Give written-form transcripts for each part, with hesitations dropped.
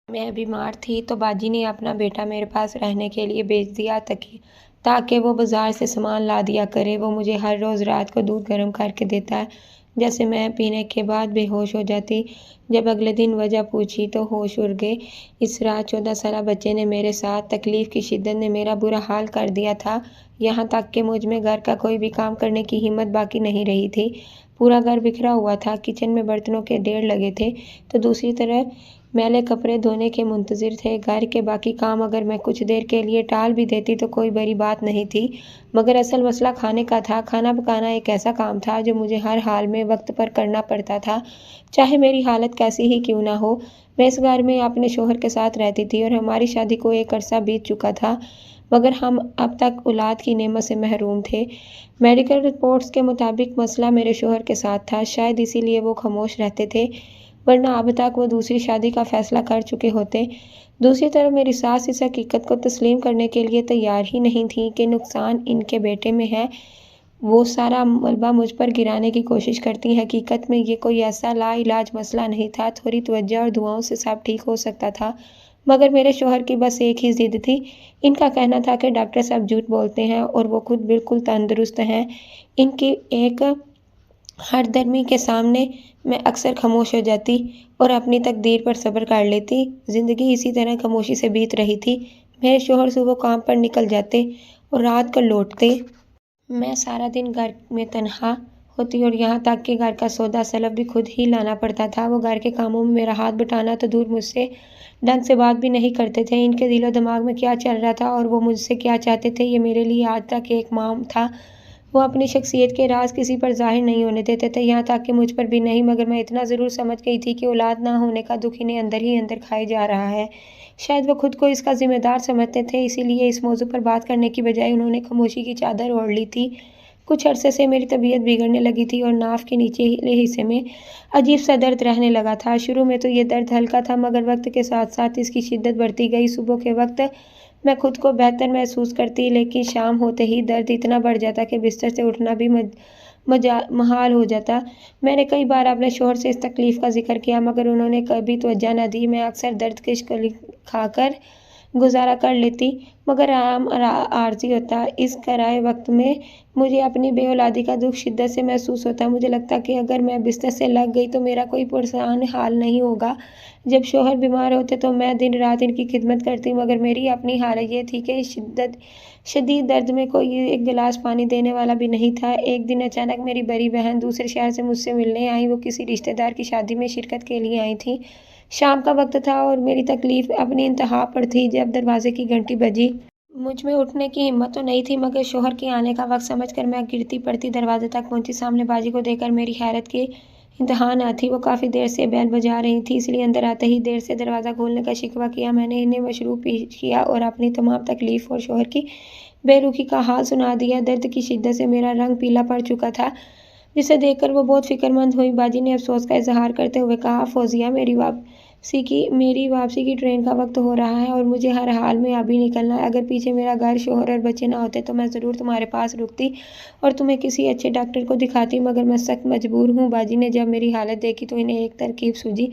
میں بیمار تھی تو باجی نے اپنا بیٹا میرے پاس رہنے کے لیے بھیج دیا تاکہ وہ بازار سے سامان لا دیا کرے۔ وہ مجھے ہر روز رات کو دودھ گرم کر کے دیتا، جیسے میں پینے کے بعد بے ہوش ہو جاتی۔ جب اگلے دن وجہ پوچھی تو ہوش اڑ گئے۔ اس رات 14 سالہ بچے نے میرے ساتھ تکلیف کی شدت نے میرا برا حال کر دیا تھا، یہاں تک کہ مجھ میں گھر کا کوئی بھی کام کرنے کی ہمت باقی نہیں رہی تھی۔ پورا گھر بکھرا ہوا تھا، کچن میں برتنوں کے ڈھیر لگے تھے تو دوسری طرف میلے کپڑے دھونے کے منتظر تھے۔ گھر کے باقی کام اگر میں کچھ دیر کے لیے ٹال بھی دیتی تو کوئی بڑی بات نہیں تھی، مگر اصل مسئلہ کھانے کا تھا۔ کھانا پکانا ایک ایسا کام تھا جو مجھے ہر حال میں وقت پر کرنا پڑتا تھا، چاہے میری حالت کیسی ہی کیوں نہ ہو۔ میں اس گھر میں اپنے شوہر کے ساتھ رہتی تھی اور ہماری شادی کو ایک عرصہ بیت چکا تھا، مگر ہم اب تک اولاد کی نعمت سے محروم تھے۔ میڈیکل رپورٹس کے مطابق مسئلہ میرے شوہر کے ساتھ تھا، شاید اسی لیے وہ خاموش رہتے تھے، ورنہ اب تک وہ دوسری شادی کا فیصلہ کر چکے ہوتے۔ دوسری طرف میری ساس اس حقیقت کو تسلیم کرنے کے لیے تیار ہی نہیں تھیں کہ نقصان ان کے بیٹے میں ہے۔ وہ سارا ملبہ مجھ پر گرانے کی کوشش کرتی۔ حقیقت میں یہ کوئی ایسا لا علاج مسئلہ نہیں تھا، تھوڑی توجہ اور دعاؤں سے سب ٹھیک ہو سکتا تھا، مگر میرے شوہر کی بس ایک ہی ضد تھی۔ ان کا کہنا تھا کہ ڈاکٹر صاحب جھوٹ بولتے ہیں اور وہ خود بالکل تندرست ہیں۔ ان کی ایک ہردرمی کے سامنے میں اکثر خاموش ہو جاتی اور اپنی تقدیر پر صبر کر لیتی۔ زندگی اسی طرح خاموشی سے بیت رہی تھی۔ میرے شوہر صبح کام پر نکل جاتے اور رات کو لوٹتے۔ میں سارا دن گھر میں تنہا ہوتی اور یہاں تک کہ گھر کا سودا سلف بھی خود ہی لانا پڑتا تھا۔ وہ گھر کے کاموں میں میرا ہاتھ بٹانا تو دور، مجھ سے ڈھنگ سے بات بھی نہیں کرتے تھے۔ ان کے دل و دماغ میں کیا چل رہا تھا اور وہ مجھ سے کیا چاہتے تھے، یہ میرے لیے آج تک ایک معمہ تھا۔ وہ اپنی شخصیت کے راز کسی پر ظاہر نہیں ہونے دیتے تھے، یہاں تک کہ مجھ پر بھی نہیں، مگر میں اتنا ضرور سمجھ گئی تھی کہ اولاد نہ ہونے کا دکھ انہیں اندر ہی اندر کھائے جا رہا ہے۔ شاید وہ خود کو اس کا ذمہ دار سمجھتے تھے، اسی لیے اس موضوع پر بات کرنے کی بجائے انہوں نے خاموشی کی چادر اوڑھ لی تھی۔ کچھ عرصے سے میری طبیعت بگڑنے لگی تھی اور ناف کے نچلے حصے میں عجیب سا درد رہنے لگا تھا۔ شروع میں تو یہ درد ہلکا تھا، مگر وقت کے ساتھ ساتھ اس کی شدت بڑھتی گئی۔ صبح کے وقت میں خود کو بہتر محسوس کرتی، لیکن شام ہوتے ہی درد اتنا بڑھ جاتا کہ بستر سے اٹھنا بھی محال ہو جاتا۔ میں نے کئی بار اپنے شوہر سے اس تکلیف کا ذکر کیا، مگر انہوں نے کبھی توجہ نہ دی۔ میں اکثر درد کش گولی کھا کر گزارا کر لیتی، مگر آرام عارضی ہوتا۔ اس کرائے وقت میں مجھے اپنی بے اولادی کا دکھ شدت سے محسوس ہوتا۔ مجھے لگتا کہ اگر میں بستر سے لگ گئی تو میرا کوئی پرسان حال نہیں ہوگا۔ جب شوہر بیمار ہوتے تو میں دن رات ان کی خدمت کرتی، مگر میری اپنی حالت یہ تھی کہ شدید درد میں کوئی ایک گلاس پانی دینے والا بھی نہیں تھا۔ ایک دن اچانک میری بڑی بہن دوسرے شہر سے مجھ سے ملنے آئیں۔ وہ کسی رشتے دار کی شادی میں شرکت کے لیے آئی تھیں۔ شام کا وقت تھا اور میری تکلیف اپنی انتہا پر تھی جب دروازے کی گھنٹی بجی۔ مجھ میں اٹھنے کی ہمت تو نہیں تھی، مگر شوہر کے آنے کا وقت سمجھ کر میں گرتی پڑتی دروازے تک پہنچی۔ سامنے باجی کو دیکھ کر میری حیرت کی انتہا نہ تھی۔ وہ کافی دیر سے بیل بجا رہی تھیں، اس لیے اندر آتے ہی دیر سے دروازہ کھولنے کا شکوہ کیا۔ میں نے انہیں مشروب پیش کیا اور اپنی تمام تکلیف اور شوہر کی بے رخی کا حال سنا دیا۔ درد کی شدت سے میرا رنگ پیلا پڑ چکا تھا، جسے دیکھ کر وہ بہت فکر مند ہوئی۔ باجی نے افسوس کا اظہار کرتے ہوئے کہا، فوزیہ، میری واپسی کی ٹرین کا وقت ہو رہا ہے اور مجھے ہر حال میں ابھی نکلنا ہے۔ اگر پیچھے میرا گھر، شوہر اور بچے نہ ہوتے تو میں ضرور تمہارے پاس رکتی اور تمہیں کسی اچھے ڈاکٹر کو دکھاتی، مگر میں سخت مجبور ہوں۔ باجی نے جب میری حالت دیکھی تو انہیں ایک ترکیب سوجھی۔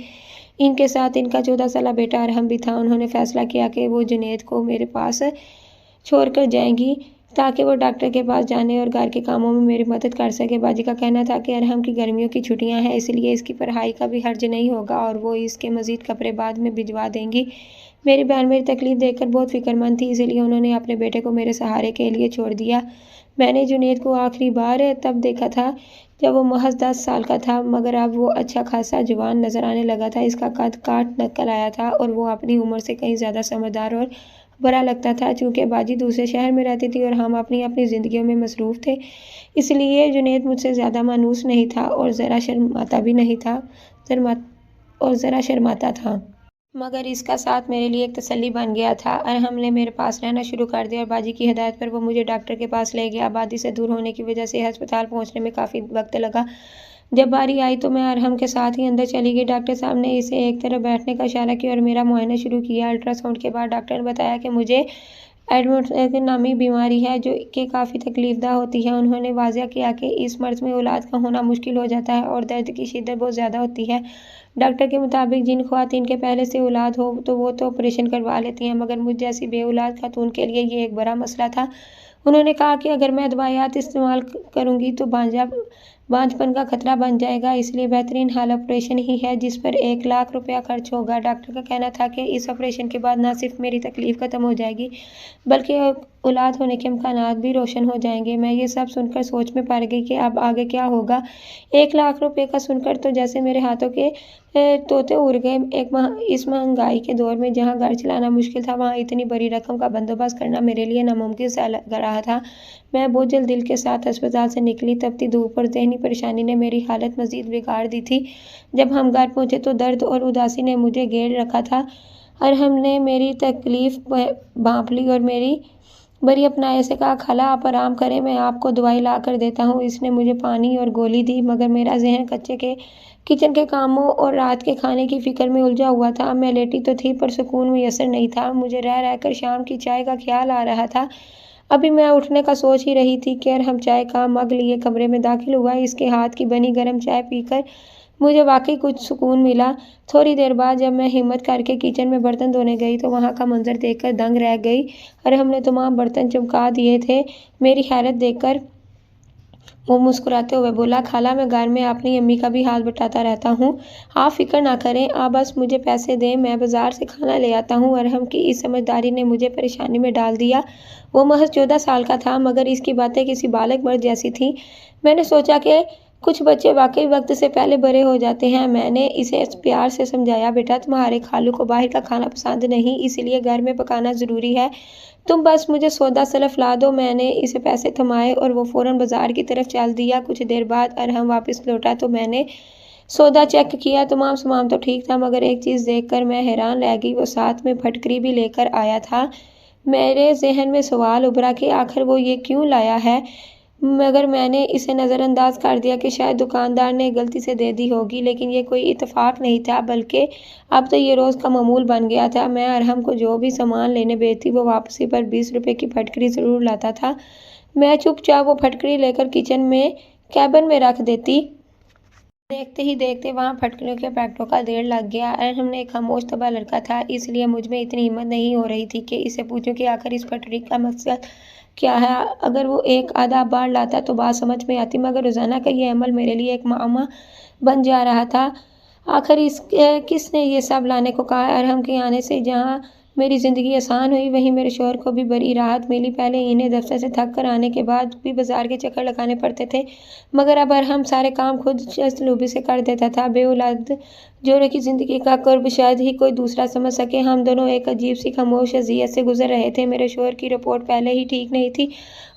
ان کے ساتھ ان کا 14 سالہ بیٹا ارحم بھی تھا۔ انہوں نے فیصلہ کیا کہ وہ جنید کو میرے پاس چھوڑ کر جائیں گی تاکہ وہ ڈاکٹر کے پاس جانے اور گھر کے کاموں میں میری مدد کر سکے۔ باجی کا کہنا تھا کہ ارحم کی گرمیوں کی چھٹیاں ہیں، اس لیے اس کی پڑھائی کا بھی حرج نہیں ہوگا اور وہ اس کے مزید کپڑے بعد میں بھجوا دیں گی۔ میری بہن میری تکلیف دیکھ کر بہت فکر مند تھی، اسی لیے انہوں نے اپنے بیٹے کو میرے سہارے کے لیے چھوڑ دیا۔ میں نے جنید کو آخری بار تب دیکھا تھا جب وہ محض 10 سال کا تھا، مگر اب وہ اچھا خاصا جوان نظر آنے لگا تھا۔ اس کا قد کاٹ نکل آیا تھا اور وہ اپنی عمر سے کہیں زیادہ سمجھدار اور بڑا لگتا تھا۔ چونکہ باجی دوسرے شہر میں رہتی تھی اور ہم اپنی اپنی زندگیوں میں مصروف تھے، اس لیے جنید مجھ سے زیادہ مانوس نہیں تھا اور ذرا شرماتا تھا۔ مگر اس کا ساتھ میرے لیے ایک تسلی بن گیا تھا۔ ارحم نے میرے پاس رہنا شروع کر دیا اور باجی کی ہدایت پر وہ مجھے ڈاکٹر کے پاس لے گیا۔ آبادی سے دور ہونے کی وجہ سے ہسپتال پہنچنے میں کافی وقت لگا۔ جب باری آئی تو میں ارحم کے ساتھ ہی اندر چلی گئی۔ ڈاکٹر صاحب نے اسے ایک طرف بیٹھنے کا اشارہ کیا اور میرا معائنہ شروع کیا۔ الٹرا ساؤنڈ کے بعد ڈاکٹر نے بتایا کہ مجھے ایڈنوسائٹس نامی بیماری ہے جو کہ کافی تکلیف دہ ہوتی ہے۔ انہوں نے واضح کیا کہ اس مرض میں اولاد کا ہونا مشکل ہو جاتا ہے اور درد کی شدت بہت زیادہ ہوتی ہے۔ ڈاکٹر کے مطابق جن خواتین کے پہلے سے اولاد ہو تو وہ تو آپریشن کروا لیتی ہیں، مگر مجھ جیسی بے اولاد خاتون کے لیے یہ ایک بڑا مسئلہ تھا۔ انہوں نے کہا کہ اگر میں ادویات استعمال کروں گی تو بانجھ پن کا خطرہ بن جائے گا، اس لیے بہترین حل آپریشن ہی ہے جس پر 1 لاکھ روپیہ خرچ ہوگا۔ ڈاکٹر کا کہنا تھا کہ اس آپریشن کے بعد نہ صرف میری تکلیف ختم ہو جائے گی بلکہ اولاد ہونے کے امکانات بھی روشن ہو جائیں گے۔ میں یہ سب سن کر سوچ میں پڑ گئی کہ اب آگے کیا ہوگا۔ 1 لاکھ روپے کا سن کر تو جیسے میرے ہاتھوں کے طوطے اڑ گئے۔ اس مہنگائی کے دور میں جہاں گھر چلانا مشکل تھا وہاں اتنی بڑی رقم کا بندوبست کرنا میرے لیے ناممکن سا لگ رہا تھا۔ میں بوجھل دل کے ساتھ ہسپتال سے نکلی۔ تپتی دھوپ اور ذہنی پریشانی نے میری حالت مزید بگاڑ دی تھی۔ جب ہم گھر پہنچے تو درد اور اداسی نے مجھے گھیر رکھا تھا۔ ارحم نے میری تکلیف بھانپ لی اور میری بڑی اپنائیت سے کہا، خالہ آپ آرام کریں، میں آپ کو دوائی لا کر دیتا ہوں۔ اس نے مجھے پانی اور گولی دی، مگر میرا ذہن کچن کے کاموں اور رات کے کھانے کی فکر میں الجھا ہوا تھا۔ میں لیٹی تو تھی پر سکون میسر نہیں تھا۔ مجھے رہ کر شام کی چائے کا خیال آ رہا تھا۔ ابھی میں اٹھنے کا سوچ ہی رہی تھی کہ ارحم چائے کا مگ لیے کمرے میں داخل ہوا۔ اس کے ہاتھ کی بنی گرم چائے پی کر مجھے واقعی کچھ سکون ملا۔ تھوڑی دیر بعد جب میں ہمت کر کے کچن میں برتن دھونے گئی تو وہاں کا منظر دیکھ کر دنگ رہ گئی۔ ارحم نے تمام برتن چمکا دیے تھے۔ میری حیرت دیکھ کر وہ مسکراتے ہوئے بولا، خالہ میں گھر میں اپنی امی کا بھی حال بتاتا رہتا ہوں، آپ فکر نہ کریں، آپ بس مجھے پیسے دیں، میں بازار سے کھانا لے آتا ہوں۔ ارحم کی اس سمجھداری نے مجھے پریشانی میں ڈال دیا۔ وہ محض 14 سال کا تھا مگر اس کی باتیں کسی بالغ مرد جیسی تھیں۔ میں نے سوچا کہ کچھ بچے واقعی وقت سے پہلے بڑے ہو جاتے ہیں۔ میں نے اسے پیار سے سمجھایا، بیٹا تمہارے خالو کو باہر کا کھانا پسند نہیں، اس لیے گھر میں پکانا ضروری ہے، تم بس مجھے سودا سلف لا دو۔ میں نے اسے پیسے تھمائے اور وہ فوراً بازار کی طرف چل دیا۔ کچھ دیر بعد ارحم واپس لوٹا تو میں نے سودا چیک کیا، تمام سامان تو ٹھیک تھا مگر ایک چیز دیکھ کر میں حیران رہ گئی، وہ ساتھ میں پھٹکری بھی لے کر آیا تھا۔ میرے ذہن میں سوال ابھرا کہ آخر وہ یہ کیوں لایا ہے، مگر میں نے اسے نظر انداز کر دیا کہ شاید دکاندار نے غلطی سے دے دی ہوگی، لیکن یہ کوئی اتفاق نہیں تھا بلکہ اب تو یہ روز کا معمول بن گیا تھا۔ میں ارحم کو جو بھی سامان لینے بھیجتی وہ واپسی پر 20 روپے کی پھٹکری ضرور لاتا تھا۔ میں چپ چاپ وہ پھٹکری لے کر کچن میں کیبن میں رکھ دیتی۔ دیکھتے ہی دیکھتے وہاں پھٹکریوں کے پیکٹوں کا ڈھیر لگ گیا۔ ارحم ایک خاموش طبع لڑکا تھا، اس لیے مجھ میں اتنی ہمت نہیں ہو رہی تھی کہ اسے پوچھوں کہ آخر اس پھٹکری کا مقصد کیا ہے۔ اگر وہ ایک آدھا بار لاتا تو بات سمجھ میں آتی مگر روزانہ کا یہ عمل میرے لیے ایک معمہ بن جا رہا تھا۔ آخر کس نے یہ سب لانے کو کہا؟ ارحم کے آنے سے جہاں میری زندگی آسان ہوئی وہیں میرے شوہر کو بھی بڑی راحت ملی۔ پہلے انہیں دفتر سے تھک کر آنے کے بعد بھی بازار کے چکر لگانے پڑتے تھے مگر اب ارحم سارے کام خود چسلوبی سے کر دیتا تھا۔ بے اولاد جوڑے کی زندگی کا قرب شاید ہی کوئی دوسرا سمجھ سکے۔ ہم دونوں ایک عجیب سی خاموش اذیت سے گزر رہے تھے۔ میرے شوہر کی رپورٹ پہلے ہی ٹھیک نہیں تھی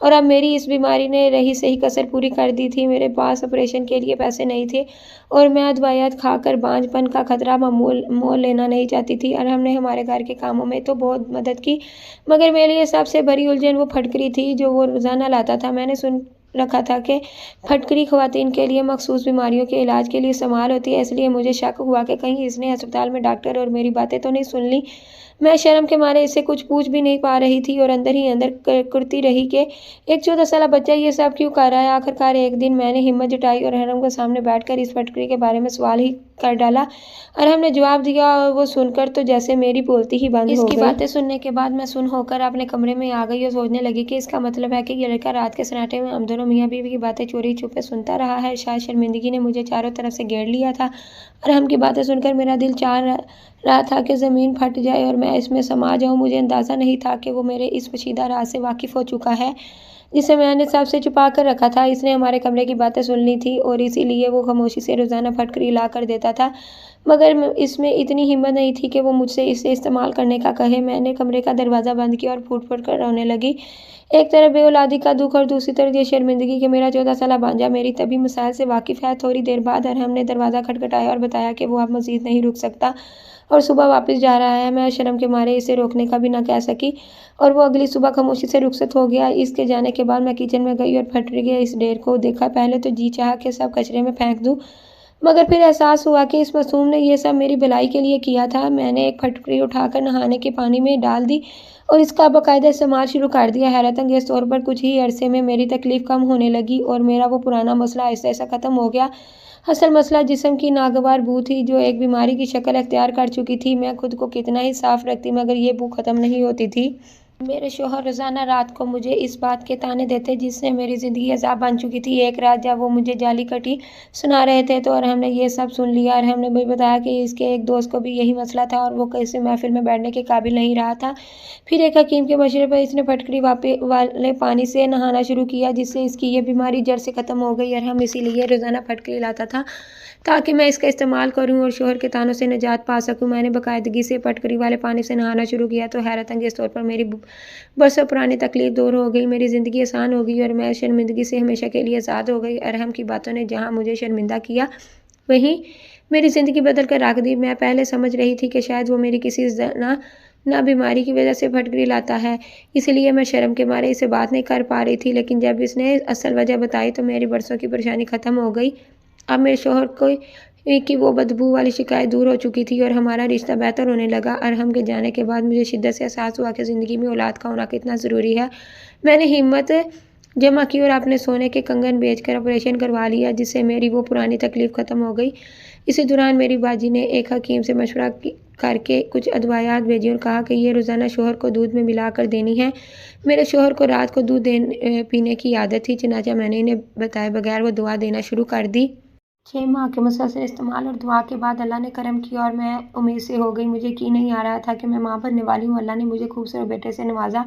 اور اب میری اس بیماری نے رہی سہی کسر پوری کر دی تھی۔ میرے پاس آپریشن کے لیے پیسے نہیں تھے اور میں ادویات کھا کر بانجھ پن کا خطرہ مول لینا نہیں چاہتی تھی۔ ارحم نے ہمارے گھر کے کاموں میں تو بہت مدد کی مگر میرے لیے سب سے بڑی الجھن وہ پھٹکری تھی جو وہ روزانہ لاتا تھا۔ میں نے سن رکھا تھا کہ پھٹکری خواتین کے لیے مخصوص بیماریوں کے علاج کے لیے استعمال ہوتی ہے، اس لیے مجھے شک ہوا کہ کہیں اس نے ہسپتال میں ڈاکٹر اور میری باتیں تو نہیں سن لی۔ میں شرم کے مارے اس سے کچھ پوچھ بھی نہیں پا رہی تھی اور اندر ہی اندر کرتی رہی کہ ایک 14 سالہ بچہ یہ سب کیوں کر رہا ہے۔ آخرکار ایک دن میں نے ہمت جٹائی اور ارحم کے سامنے بیٹھ کر اس پھٹکری کے بارے میں سوال ہی کر ڈالا۔ ارحم نے جواب دیا اور وہ سن کر تو جیسے میری بولتی ہی بند ہو گئی۔ اس کی باتیں سننے کے بعد میں سن ہو کر اپنے کمرے میں آ گئی اور سوچنے لگی کہ اس کا مطلب ہے کہ یہ لڑکا رات کے سناٹے میں ہم دونوں میاں بیوی کی باتیں چوری چھپے سنتا رہا ہے۔ شاید شرمندگی نے مجھے چاروں طرف سے گھیر لیا تھا۔ ارحم کی باتیں سن کر میرا دل چاہ رہا تھا کہ زمین پھٹ جائے اور میں اس میں سما جاؤں۔ مجھے اندازہ نہیں تھا کہ وہ میرے اس پوشیدہ راز سے واقف ہو چکا ہے جسے میں نے سب سے چھپا کر رکھا تھا۔ اس نے ہمارے کمرے کی باتیں سن لی تھی اور اسی لیے وہ خاموشی سے روزانہ پھٹکری لا کر دیتا تھا مگر اس میں اتنی ہمت نہیں تھی کہ وہ مجھ سے اسے استعمال کرنے کا کہے۔ میں نے کمرے کا دروازہ بند کیا اور پھوٹ پھوٹ کر رونے لگی۔ ایک طرف بے اولادی کا دکھ اور دوسری طرف یہ شرمندگی کہ میرا 14 سالہ بھانجا میری طبی مسائل سے واقف ہے۔ تھوڑی دیر بعد ارحم نے دروازہ کھٹکھٹایا اور بتایا کہ وہ اب مزید نہیں رک سکتا اور صبح واپس جا رہا ہے۔ میں شرم کے مارے اسے روکنے کا بھی نہ کہہ سکی اور وہ اگلی صبح خاموشی سے رخصت ہو گیا۔ اس کے جانے کے بعد میں کچن میں گئی اور پھٹکری کے اس ڈھیر کو دیکھا۔ پہلے تو جی چاہا کہ سب کچرے میں پھینک دوں مگر پھر احساس ہوا کہ اس معصوم نے یہ سب میری بھلائی کے لیے کیا تھا۔ میں نے ایک پھٹکری اٹھا کر نہانے کے پانی میں ڈال دی اور اس کا باقاعدہ استعمال شروع کر دیا۔ حیرت انگیز طور پر کچھ ہی عرصے میں میری تکلیف کم ہونے لگی اور میرا وہ پرانا مسئلہ آہستہ آہستہ ختم ہو گیا۔ اصل مسئلہ جسم کی ناگوار بو تھی جو ایک بیماری کی شکل اختیار کر چکی تھی۔ میں خود کو کتنا ہی صاف رکھتی مگر یہ بو ختم نہیں ہوتی تھی۔ میرے شوہر روزانہ رات کو مجھے اس بات کے طعنے دیتے جس سے میری زندگی عذاب بن چکی تھی۔ ایک رات جب وہ مجھے جعلی کٹی سنا رہے تھے تو ارحم نے یہ سب سن لیا۔ ارحم نے بھی بتایا کہ اس کے ایک دوست کو بھی یہی مسئلہ تھا اور وہ کسی محفل میں بیٹھنے کے قابل نہیں رہا تھا۔ پھر ایک حکیم کے مشورے پر اس نے پھٹکری والے پانی سے نہانا شروع کیا جس سے اس کی یہ بیماری جڑ سے ختم ہو گئی۔ ارحم اسی لیے روزانہ پھٹکری لاتا تھا تاکہ میں اس کا استعمال کروں اور شوہر کے طعنوں سے نجات پا سکوں۔ میں نے باقاعدگی سے پھٹکری والے پانی سے نہانا شروع کیا تو حیرت انگیز طور پر میری برسوں پرانی تکلیف دور ہو گئی، میری زندگی آسان ہو گئی اور میں شرمندگی سے ہمیشہ کے لیے آزاد ہو گئی۔ ارحم کی باتوں نے جہاں مجھے شرمندہ کیا وہیں میری زندگی بدل کر رکھ دی۔ میں پہلے سمجھ رہی تھی کہ شاید وہ میری کسی نہ بیماری کی وجہ سے پھٹکری لاتا ہے، اس لیے میں شرم کے مارے اسے بات نہیں کر پا رہی تھی، لیکن جب اس نے اصل وجہ بتائی تو میری برسوں کی پریشانی ختم ہو گئی۔ اب میرے شوہر کی وہ بدبو والی شکایت دور ہو چکی تھی اور ہمارا رشتہ بہتر ہونے لگا۔ ارحم کے جانے کے بعد مجھے شدت سے احساس ہوا کہ زندگی میں اولاد کا ہونا کتنا ضروری ہے۔ میں نے ہمت جمع کی اور اپنے سونے کے کنگن بیچ کر آپریشن کروا لیا جس سے میری وہ پرانی تکلیف ختم ہو گئی۔ اسی دوران میری باجی نے ایک حکیم سے مشورہ کر کے کچھ ادویات بھیجی اور کہا کہ یہ روزانہ شوہر کو دودھ میں ملا کر دینی ہے۔ میرے شوہر کو رات کو دودھ پینے کی عادت تھی، چنانچہ میں نے انہیں بتائے بغیر وہ دوا دینا شروع کر دی۔ 6 ماہ کے مسلسل استعمال اور دعا کے بعد اللہ نے کرم کیا اور میں امید سے ہو گئی۔ مجھے یقین نہیں آ رہا تھا کہ میں ماں بننے والی ہوں۔ اللہ نے مجھے خوبصورت بیٹے سے نوازا۔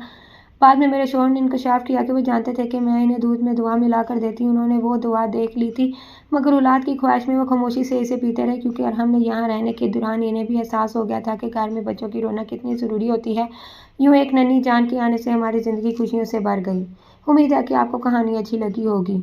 بعد میں میرے شوہر نے انکشاف کیا کہ وہ جانتے تھے کہ میں انہیں دودھ میں دوا ملا کر دیتی ہوں۔ انہوں نے وہ دوا دیکھ لی تھی مگر اولاد کی خواہش میں وہ خاموشی سے اسے پیتے رہے کیونکہ ارحم نے یہاں رہنے کے دوران انہیں بھی احساس ہو گیا تھا کہ گھر میں بچوں کی رونق کتنی ضروری ہوتی ہے۔ یوں ایک ننھی جان کے آنے سے ہماری زندگی خوشیوں سے بھر گئی۔ امید ہے کہ آپ کو کہانی اچھی لگی ہوگی۔